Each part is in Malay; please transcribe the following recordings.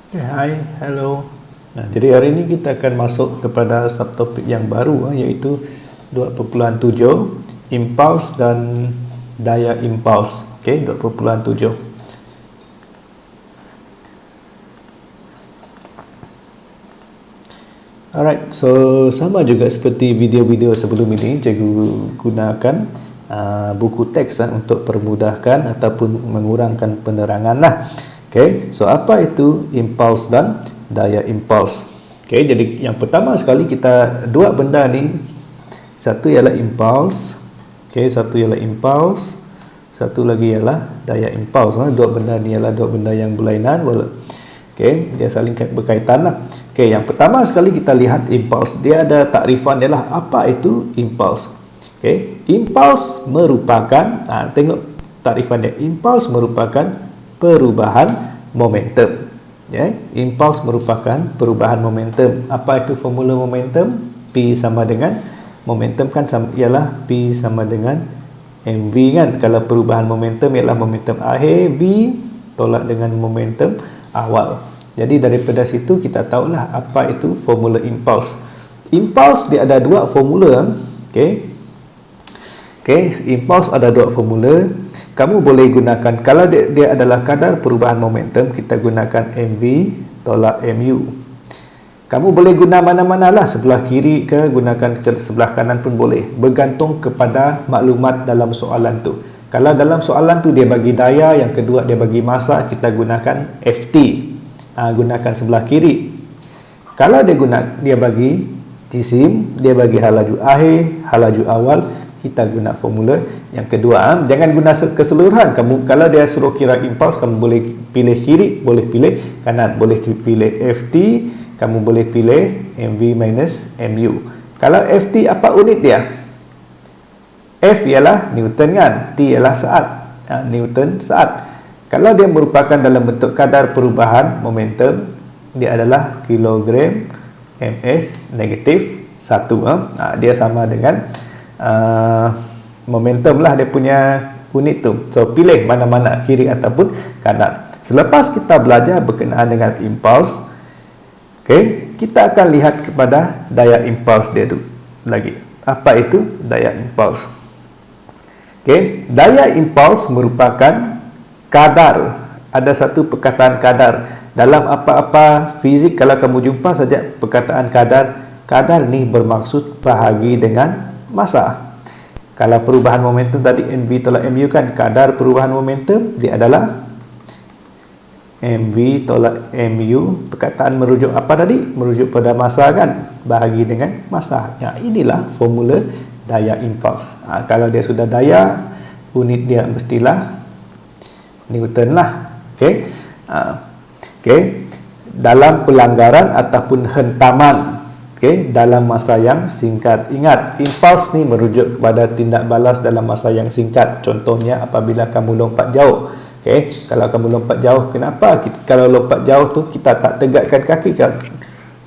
Okay, hai, hello. Jadi hari ini kita akan masuk kepada subtopik yang baru, iaitu 2.7 impuls dan daya impuls. Okey, 2.7. Alright, so sama juga seperti video-video sebelum ini, cikgu gunakan buku teks untuk permudahkan ataupun mengurangkan penerangan lah. Okay, so apa itu impuls dan daya impuls? Okay, jadi yang pertama sekali kita dua benda ni, satu ialah impuls, okay, satu ialah impuls, satu lagi ialah daya impuls. Dua benda ni ialah dua benda yang berlainan, okay, dia saling berkaitan lah. Okay, yang pertama sekali kita lihat impuls, dia ada takrifan, ialah apa itu impuls? Okay, impuls merupakan, tengok takrifan dia, impuls merupakan perubahan momentum. Ya, impuls merupakan perubahan momentum. Apa itu formula momentum? P sama dengan momentum kan ialah P sama dengan mv kan. Kalau perubahan momentum ialah momentum akhir, V tolak dengan momentum awal. Jadi daripada situ kita tahulah apa itu formula impuls. Impuls dia ada dua formula. Okey. Impuls ada dua formula. Kamu boleh gunakan, kalau dia adalah kadar perubahan momentum, kita gunakan MV tolak MU. Kamu boleh guna mana-mana lah, sebelah kiri ke gunakan ke sebelah kanan pun boleh, bergantung kepada maklumat dalam soalan tu. Kalau dalam soalan tu dia bagi daya, yang kedua dia bagi masa, kita gunakan FT, gunakan sebelah kiri. Kalau dia bagi jisim, dia bagi halaju akhir, halaju awal, kita guna formula yang kedua. Jangan guna keseluruhan. Kamu kalau dia suruh kira impuls, kamu boleh pilih kiri, boleh pilih kanan, boleh pilih FT, kamu boleh pilih MV minus MU. Kalau FT apa unit dia? F ialah Newton kan, T ialah saat, Newton saat. Kalau dia merupakan dalam bentuk kadar perubahan momentum, dia adalah kilogram ms negatif 1. Dia sama dengan momentum lah dia punya unit tu. So pilih mana-mana, kiri ataupun kanan. Selepas kita belajar berkenaan dengan impuls, okay, kita akan lihat kepada daya impuls dia tu lagi. Apa itu daya impuls? Okay, daya impuls merupakan kadar. Ada satu perkataan kadar dalam apa-apa fizik. Kalau kamu jumpa saja perkataan kadar, kadar ni bermaksud bahagi dengan masa. Kalau perubahan momentum tadi MV tolak MU kan, kadar perubahan momentum dia adalah MV tolak MU. Perkataan merujuk apa tadi? Merujuk pada masa kan, bahagi dengan masa. Ya, inilah formula daya impuls. Kalau dia sudah daya, unit dia mestilah Newton lah. Okey. Okey. Dalam pelanggaran ataupun hentaman, okay, dalam masa yang singkat. Ingat, impuls ni merujuk kepada tindak balas dalam masa yang singkat. Contohnya apabila kamu lompat jauh. Okay, kalau kamu lompat jauh, kenapa? Kalau lompat jauh tu kita tak tegakkan kaki kan?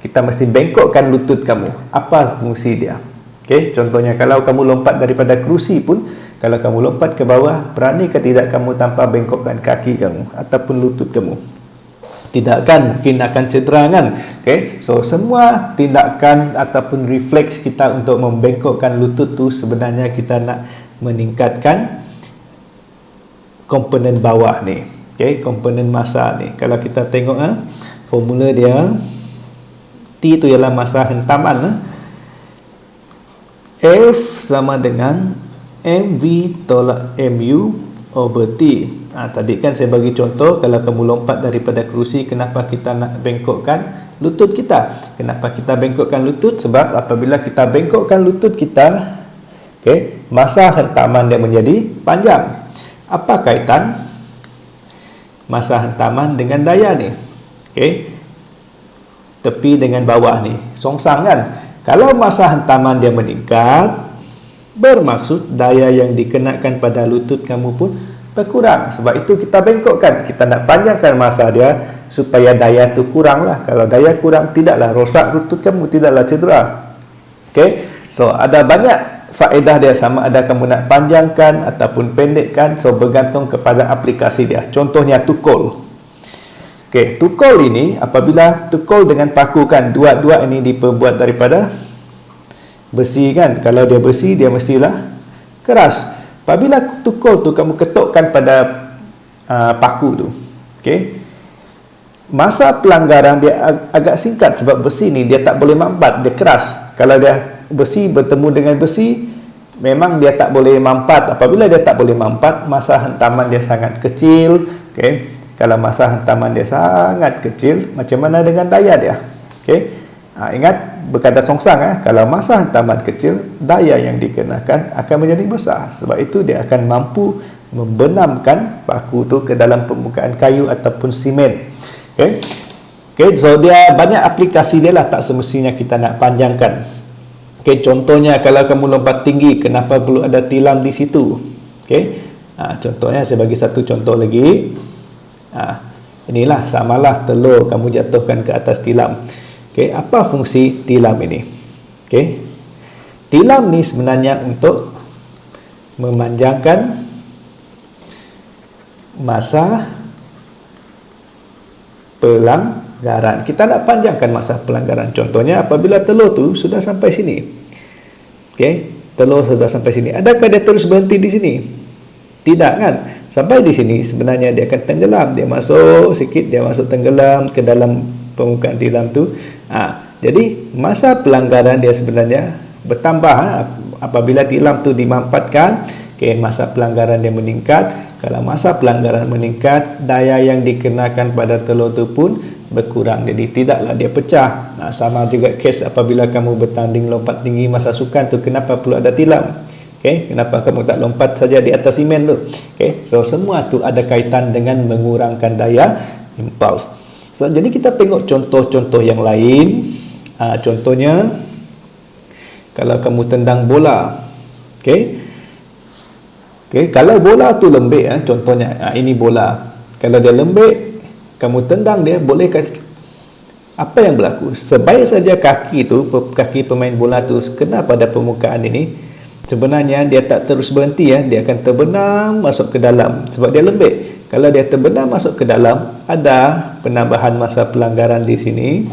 Kita mesti bengkokkan lutut kamu. Apa fungsi dia? Okay, contohnya kalau kamu lompat daripada kerusi pun, kalau kamu lompat ke bawah, berani ke tidak kamu tanpa bengkokkan kaki kamu ataupun lutut kamu? Tidak kan, mungkin akan cedera kan. Okay, so semua tindakan ataupun refleks kita untuk membengkokkan lutut tu sebenarnya kita nak meningkatkan komponen bawah ni. Okay, komponen masa ni. Kalau kita tengok formula dia, T tu ialah masa hentaman. F sama dengan MV tolak MU over T. Tadi kan saya bagi contoh, kalau kamu lompat daripada kerusi, kenapa kita nak bengkokkan lutut kita? Kenapa kita bengkokkan lutut? Sebab apabila kita bengkokkan lutut kita, okay, masa hentaman dia menjadi panjang. Apa kaitan masa hentaman dengan daya ni? Okay, tepi dengan bawah ni songsang kan? Kalau masa hentaman dia meningkat, bermaksud daya yang dikenakan pada lutut kamu pun berkurang. Sebab itu kita bengkokkan, kita nak panjangkan masa dia supaya daya tu kurang lah. Kalau daya kurang, tidaklah rosak lutut kamu, tidaklah cedera. Okay, so ada banyak faedah dia, sama ada kamu nak panjangkan ataupun pendekkan, so bergantung kepada aplikasi dia. Contohnya tukul. Okey, tukul ini apabila tukul dengan paku kan, dua-dua ini diperbuat daripada besi kan. Kalau dia besi, dia mestilah keras. Apabila tukul tu kamu ketukkan pada paku tu, okey, masa pelanggaran dia agak singkat sebab besi ni dia tak boleh mampat, dia keras. Kalau dia besi bertemu dengan besi, memang dia tak boleh mampat. Apabila dia tak boleh mampat, masa hentaman dia sangat kecil. Okey, kalau masa hentaman dia sangat kecil, macam mana dengan daya dia? Okey, ingat berkata songsang, kalau masa hentaman kecil, daya yang dikenakan akan menjadi besar. Sebab itu dia akan mampu membenamkan paku tu ke dalam permukaan kayu ataupun simen. Okey, so dia banyak aplikasi dia lah, tak semestinya kita nak panjangkan. Okey, contohnya kalau kamu lompat tinggi, kenapa perlu ada tilam di situ? Okey, contohnya saya bagi satu contoh lagi. Inilah samalah telur kamu jatuhkan ke atas tilam. Okey, apa fungsi tilam ini? Okey, tilam ni sebenarnya untuk memanjangkan masa pelanggaran. Kita nak panjangkan masa pelanggaran. Contohnya apabila telur tu sudah sampai sini. Okey, telur sudah sampai sini. Adakah dia terus berhenti di sini? Tidak kan? Sampai di sini sebenarnya dia akan tenggelam. Dia masuk sikit, dia masuk tenggelam ke dalam permukaan tilam tu. Jadi masa pelanggaran dia sebenarnya bertambah apabila tilam tu dimampatkan. Okey, masa pelanggaran dia meningkat. Kalau masa pelanggaran meningkat, daya yang dikenakan pada telur tu pun berkurang. Jadi tidaklah dia pecah. Sama juga kes apabila kamu bertanding lompat tinggi masa sukan tu, kenapa perlu ada tilam? Okey, kenapa kamu tak lompat saja di atas simen tu? Okey, so semua tu ada kaitan dengan mengurangkan daya impuls. So, jadi kita tengok contoh-contoh yang lain. Contohnya kalau kamu tendang bola. Okey. Okey, kalau bola tu lembik, contohnya ini bola. Kalau dia lembik, kamu tendang dia, bolehkah apa yang berlaku? Sebaik saja kaki pemain bola tu kena pada permukaan ini, sebenarnya dia tak terus berhenti, dia akan terbenam masuk ke dalam sebab dia lembik. Kalau dia terbenam masuk ke dalam, ada penambahan masa pelanggaran di sini.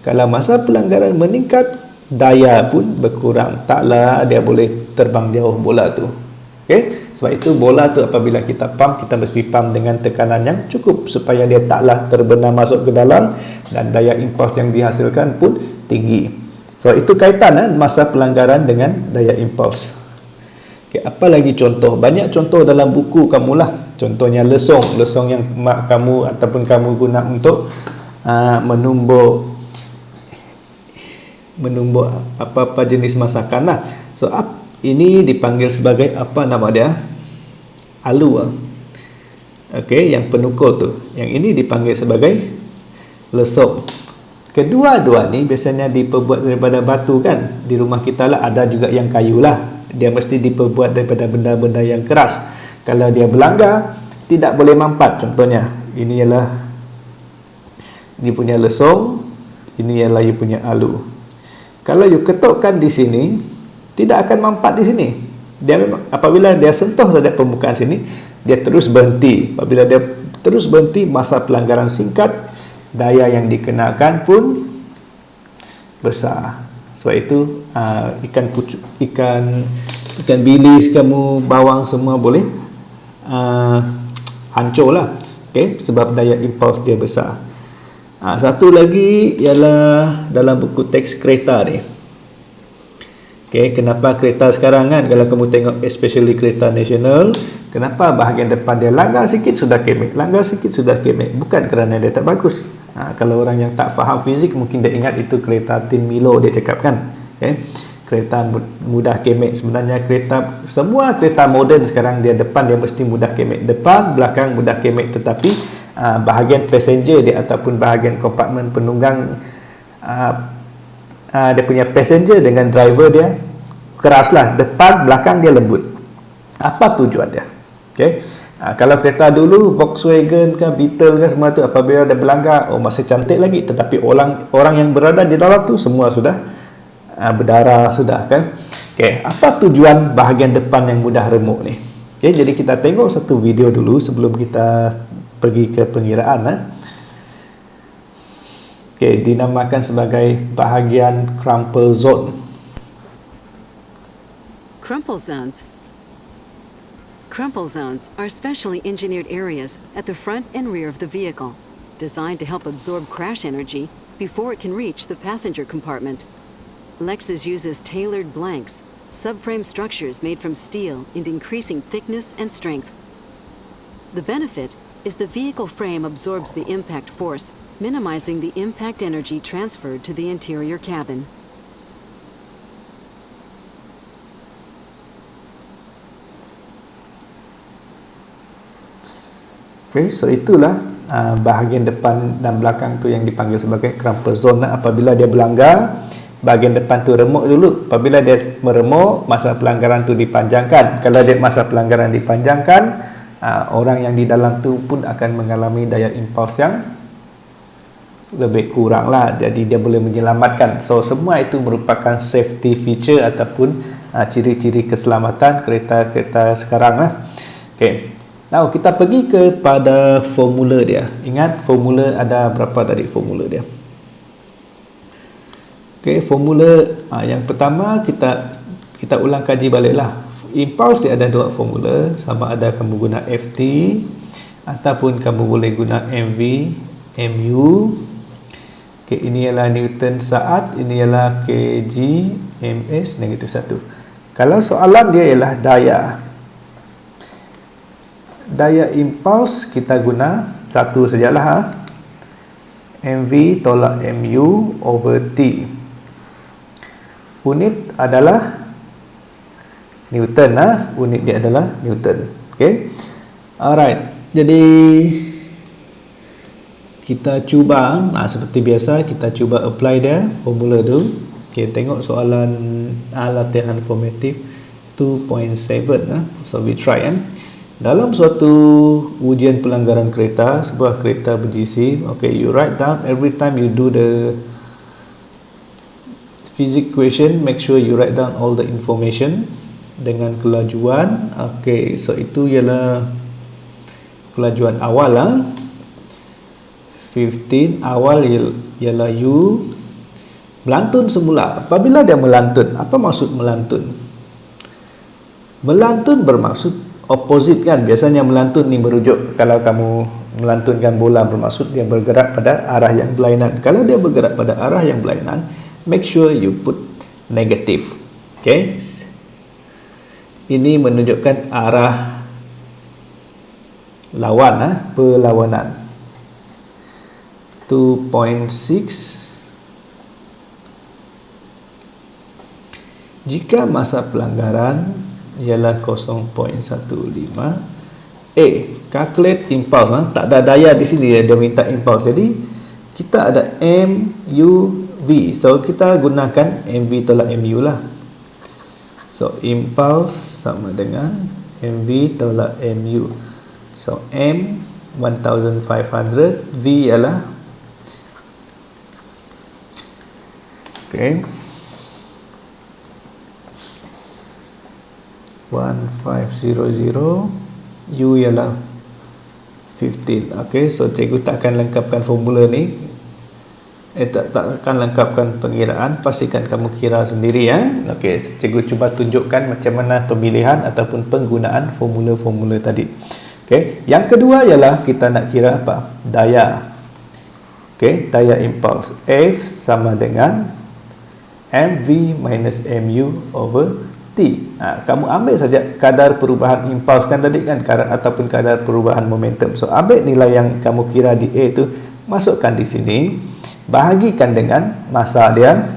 Kalau masa pelanggaran meningkat, daya pun berkurang. Taklah dia boleh terbang jauh bola tu. Okey, sebab itu bola tu apabila kita pump, kita mesti pump dengan tekanan yang cukup supaya dia taklah terbenam masuk ke dalam dan daya impuls yang dihasilkan pun tinggi. So itu kaitan masa pelanggaran dengan daya impuls. Okay, apa lagi contoh? Banyak contoh dalam buku kamu lah. Contohnya lesung yang mak kamu ataupun kamu guna untuk menumbuk apa-apa jenis masakan lah. So ini dipanggil sebagai apa nama dia? Alu. Okey, yang penukul tu. Yang ini dipanggil sebagai lesung. Kedua-dua ni biasanya diperbuat daripada batu kan. Di rumah kita lah ada juga yang kayu lah. Dia mesti diperbuat daripada benda-benda yang keras. Kalau dia berlanggar, tidak boleh mampat. Contohnya, ini ialah dia punya lesung, ini ialah dia punya alu. Kalau you ketukkan di sini, tidak akan mampat di sini. Dia memang apabila dia sentuh saja permukaan sini, dia terus berhenti. Apabila dia terus berhenti, masa pelanggaran singkat, daya yang dikenakan pun besar. Sebab itu ikan bilis kamu, bawang semua boleh hancur lah. Okay? Sebab daya impuls dia besar. Satu lagi ialah dalam buku teks kereta ni. Okay, kenapa kereta sekarang kan, kalau kamu tengok especially kereta nasional, kenapa bahagian depan dia langgar sikit sudah kemek, langgar sikit sudah kemek? Bukan kerana dia tak bagus. Kalau orang yang tak faham fizik mungkin dia ingat itu kereta Tin Milo dia cakap kan. Okay? Kereta mudah kemek. Sebenarnya semua kereta moden sekarang dia depan dia mesti mudah kemek. Depan, belakang mudah kemek, tetapi bahagian passenger dia ataupun bahagian kompartmen penunggang, dia punya passenger dengan driver dia keraslah. Depan, belakang dia lembut. Apa tujuan dia? Okay? Kalau kereta dulu Volkswagen ke Beetle ke semua tu, apabila ada berlanggar, masih cantik lagi, tetapi orang yang berada di dalam tu semua sudah berdarah sudah kan. Okay, apa tujuan bahagian depan yang mudah remuk ni? Okay, jadi kita tengok satu video dulu sebelum kita pergi ke pengiraan. Okey, dinamakan sebagai bahagian crumple zone. Crumple zones. Crumple zones are specially engineered areas at the front and rear of the vehicle, designed to help absorb crash energy before it can reach the passenger compartment. Lexus uses tailored blanks, subframe structures made from steel and increasing thickness and strength. The benefit is the vehicle frame absorbs the impact force, minimizing the impact energy transferred to the interior cabin. Okay, so itulah bahagian depan dan belakang tu yang dipanggil sebagai crumple zone. Apabila dia berlanggar, bahagian depan tu remuk dulu. Apabila dia meremuk, masa pelanggaran tu dipanjangkan. Kalau dia masa pelanggaran dipanjangkan, orang yang di dalam tu pun akan mengalami daya impuls yang lebih kurang lah. Jadi dia boleh menyelamatkan. So semua itu merupakan safety feature ataupun ciri-ciri keselamatan kereta-kereta sekarang lah. Okay. Now kita pergi kepada formula dia. Ingat formula ada berapa tadi formula dia? Okay, formula yang pertama kita ulang kaji baliklah. Impulse dia ada dua formula, sama ada kamu guna FT ataupun kamu boleh guna MV, MU. Okay, ini ialah Newton saat, ini ialah kg, ms dan itu satu. Kalau soalan dia ialah daya impuls, kita guna satu sajalah, MV tolak MU over T. Unit adalah Newton, unit dia adalah Newton. Okay, alright. Jadi kita cuba seperti biasa, kita cuba apply dia formula tu. Okay, tengok soalan latihan formative 2.7. So we try. Dalam suatu ujian pelanggaran kereta, sebuah kereta berGC, okay, you write down every time you do the physics question, make sure you write down all the information dengan kelajuan. Okay, so itu ialah kelajuan awal 15, awal ialah U. Melantun semula. Apabila dia melantun, apa maksud melantun? Melantun bermaksud opposite kan. Biasanya melantun ni merujuk, kalau kamu melantunkan bola, bermaksud dia bergerak pada arah yang berlainan. Kalau dia bergerak pada arah yang berlainan, make sure you put negative. Okay, ini menunjukkan arah lawan, perlawanan. 2.6. Jika masa pelanggaran ialah 0.15. Calculate impulse. Tak ada daya di sini, dia minta impulse. Jadi kita ada M, U, V. So kita gunakan MV tolak MU lah. So impulse sama dengan MV tolak MU. So M 1500, V ialah okay 1500, U ialah 15. Okay, so cikgu tak akan lengkapkan formula ni, tak akan lengkapkan pengiraan, pastikan kamu kira sendiri Okay, cikgu cuba tunjukkan macam mana pemilihan ataupun penggunaan formula-formula tadi. Okay, yang kedua ialah kita nak kira apa? Daya. Okay, daya impuls. F sama dengan MV minus MU over T. Kamu ambil saja kadar perubahan impuls kan tadi kan, ataupun kadar perubahan momentum. So ambil nilai yang kamu kira di A itu, masukkan di sini, bahagikan dengan masa dia,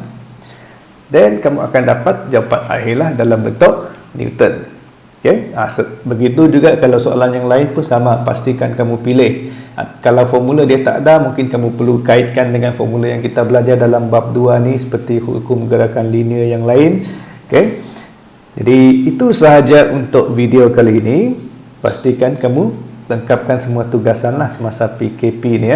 dan kamu akan dapat jawapan akhirlah dalam bentuk Newton. Okay? Begitu juga kalau soalan yang lain pun sama, pastikan kamu pilih. Kalau formula dia tak ada, mungkin kamu perlu kaitkan dengan formula yang kita belajar dalam bab 2 ni, seperti hukum gerakan linear yang lain. Okay? Jadi itu sahaja untuk video kali ini. Pastikan kamu lengkapkan semua tugasan lah semasa PKP ni